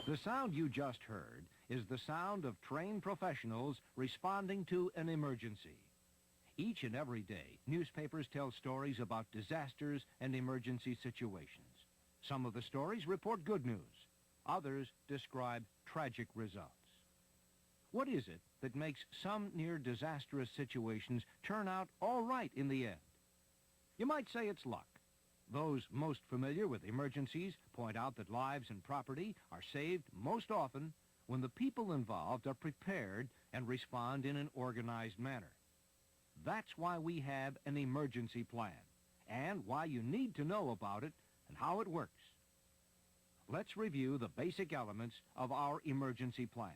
The sound you just heard is the sound of trained professionals responding to an emergency. Each and every day, newspapers tell stories about disasters and emergency situations. Some of the stories report good news. Others describe tragic results. What is it that makes some near-disastrous situations turn out all right in the end? You might say it's luck. Those most familiar with emergencies point out that lives and property are saved most often when the people involved are prepared and respond in an organized manner. That's why we have an emergency plan, and why you need to know about it and how it works. Let's review the basic elements of our emergency plan.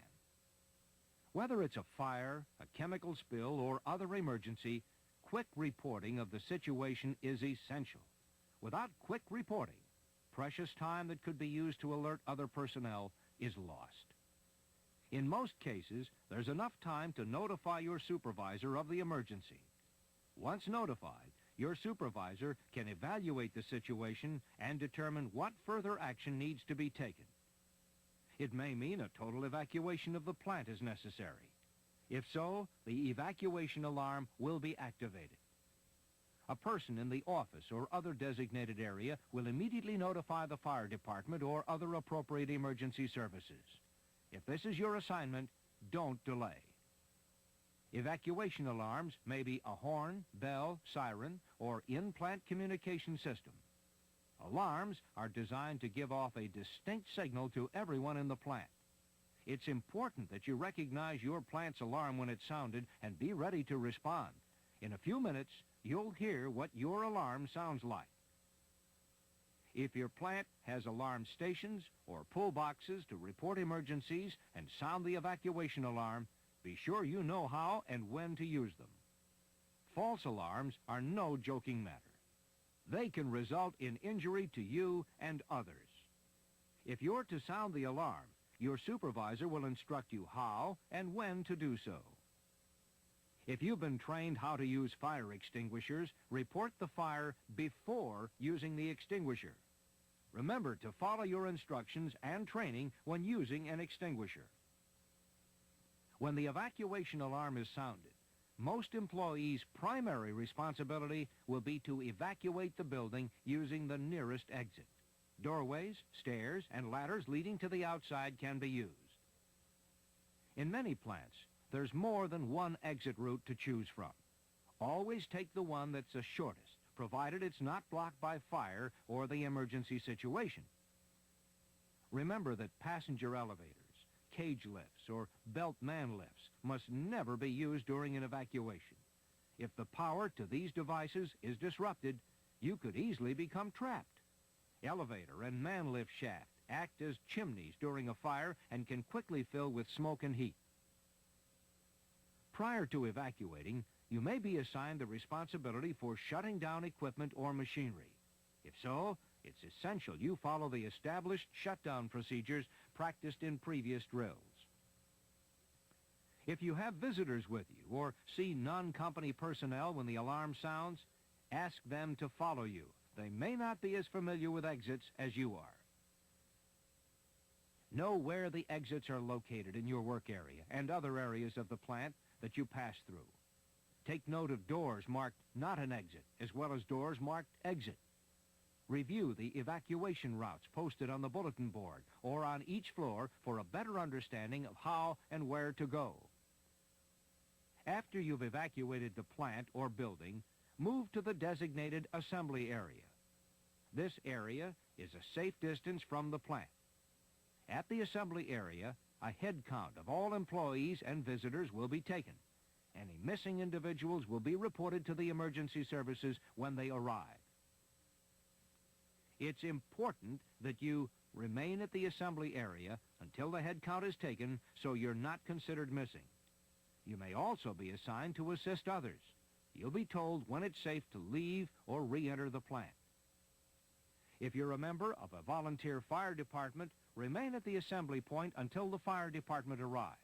Whether it's a fire, a chemical spill, or other emergency, quick reporting of the situation is essential. Without quick reporting, precious time that could be used to alert other personnel is lost. In most cases, there's enough time to notify your supervisor of the emergency. Once notified, your supervisor can evaluate the situation and determine what further action needs to be taken. It may mean a total evacuation of the plant is necessary. If so, the evacuation alarm will be activated. A person in the office or other designated area will immediately notify the fire department or other appropriate emergency services. If this is your assignment, don't delay. Evacuation alarms may be a horn, bell, siren, or in-plant communication system. Alarms are designed to give off a distinct signal to everyone in the plant. It's important that you recognize your plant's alarm when it's sounded and be ready to respond. In a few minutes, you'll hear what your alarm sounds like. If your plant has alarm stations or pull boxes to report emergencies and sound the evacuation alarm, be sure you know how and when to use them. False alarms are no joking matter. They can result in injury to you and others. If you're to sound the alarm, your supervisor will instruct you how and when to do so. If you've been trained how to use fire extinguishers, report the fire before using the extinguisher. Remember to follow your instructions and training when using an extinguisher. When the evacuation alarm is sounded, most employees' primary responsibility will be to evacuate the building using the nearest exit. Doorways, stairs, and ladders leading to the outside can be used. In many plants, there's more than one exit route to choose from. Always take the one that's the shortest, provided it's not blocked by fire or the emergency situation. Remember that passenger elevators, cage lifts, or belt man lifts must never be used during an evacuation. If the power to these devices is disrupted, you could easily become trapped. Elevator and man lift shaft act as chimneys during a fire and can quickly fill with smoke and heat. Prior to evacuating, you may be assigned the responsibility for shutting down equipment or machinery. If so, it's essential you follow the established shutdown procedures practiced in previous drills. If you have visitors with you or see non-company personnel when the alarm sounds, ask them to follow you. They may not be as familiar with exits as you are. Know where the exits are located in your work area and other areas of the plant that you pass through. Take note of doors marked not an exit, as well as doors marked exit. Review the evacuation routes posted on the bulletin board or on each floor for a better understanding of how and where to go. After you've evacuated the plant or building, move to the designated assembly area. This area is a safe distance from the plant. At the assembly area, a head count of all employees and visitors will be taken. Any missing individuals will be reported to the emergency services when they arrive. It's important that you remain at the assembly area until the head count is taken so you're not considered missing. You may also be assigned to assist others. You'll be told when it's safe to leave or re-enter the plant. If you're a member of a volunteer fire department, remain at the assembly point until the fire department arrives.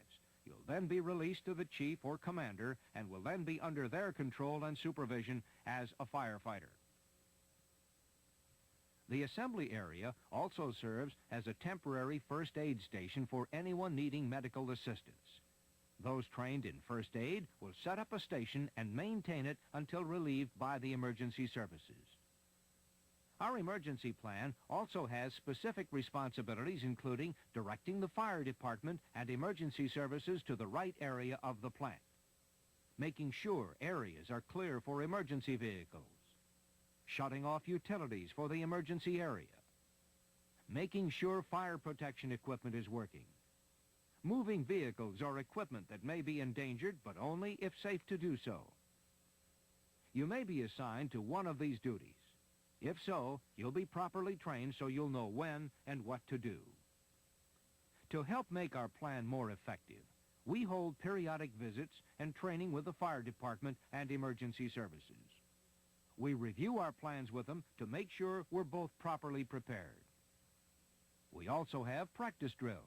You'll then be released to the chief or commander and will then be under their control and supervision as a firefighter. The assembly area also serves as a temporary first aid station for anyone needing medical assistance. Those trained in first aid will set up a station and maintain it until relieved by the emergency services. Our emergency plan also has specific responsibilities, including directing the fire department and emergency services to the right area of the plant, making sure areas are clear for emergency vehicles, shutting off utilities for the emergency area, making sure fire protection equipment is working, moving vehicles or equipment that may be endangered, but only if safe to do so. You may be assigned to one of these duties. If so, you'll be properly trained so you'll know when and what to do. To help make our plan more effective, we hold periodic visits and training with the fire department and emergency services. We review our plans with them to make sure we're both properly prepared. We also have practice drills.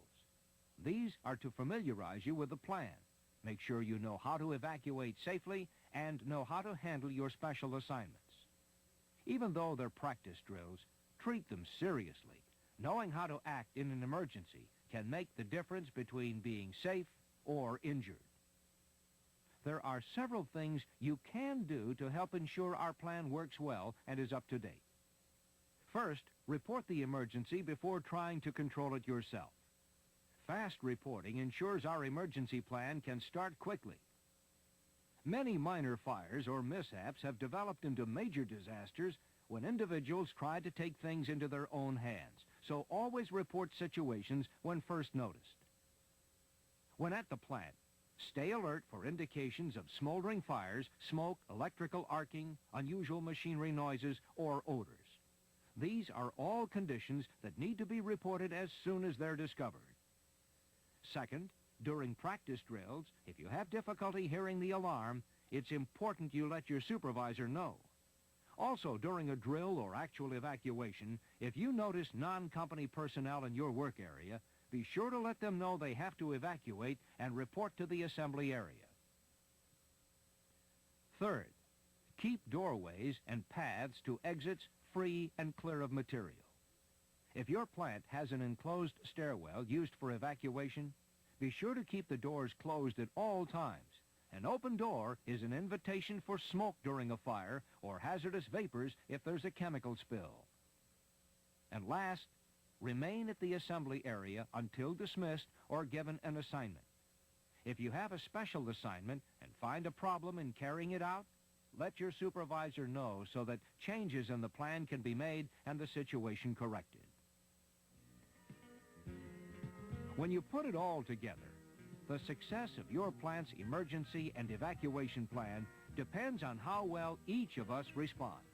These are to familiarize you with the plan, make sure you know how to evacuate safely, and know how to handle your special assignments. Even though they're practice drills, treat them seriously. Knowing how to act in an emergency can make the difference between being safe or injured. There are several things you can do to help ensure our plan works well and is up to date. First, report the emergency before trying to control it yourself. Fast reporting ensures our emergency plan can start quickly. Many minor fires or mishaps have developed into major disasters when individuals try to take things into their own hands, so always report situations when first noticed. When at the plant, stay alert for indications of smoldering fires, smoke, electrical arcing, unusual machinery noises, or odors. These are all conditions that need to be reported as soon as they're discovered. Second, during practice drills, if you have difficulty hearing the alarm, it's important you let your supervisor know. Also, during a drill or actual evacuation, if you notice non-company personnel in your work area, be sure to let them know they have to evacuate and report to the assembly area. Third, keep doorways and paths to exits free and clear of material. If your plant has an enclosed stairwell used for evacuation, be sure to keep the doors closed at all times. An open door is an invitation for smoke during a fire or hazardous vapors if there's a chemical spill. And last, remain at the assembly area until dismissed or given an assignment. If you have a special assignment and find a problem in carrying it out, let your supervisor know so that changes in the plan can be made and the situation corrected. When you put it all together, the success of your plant's emergency and evacuation plan depends on how well each of us responds.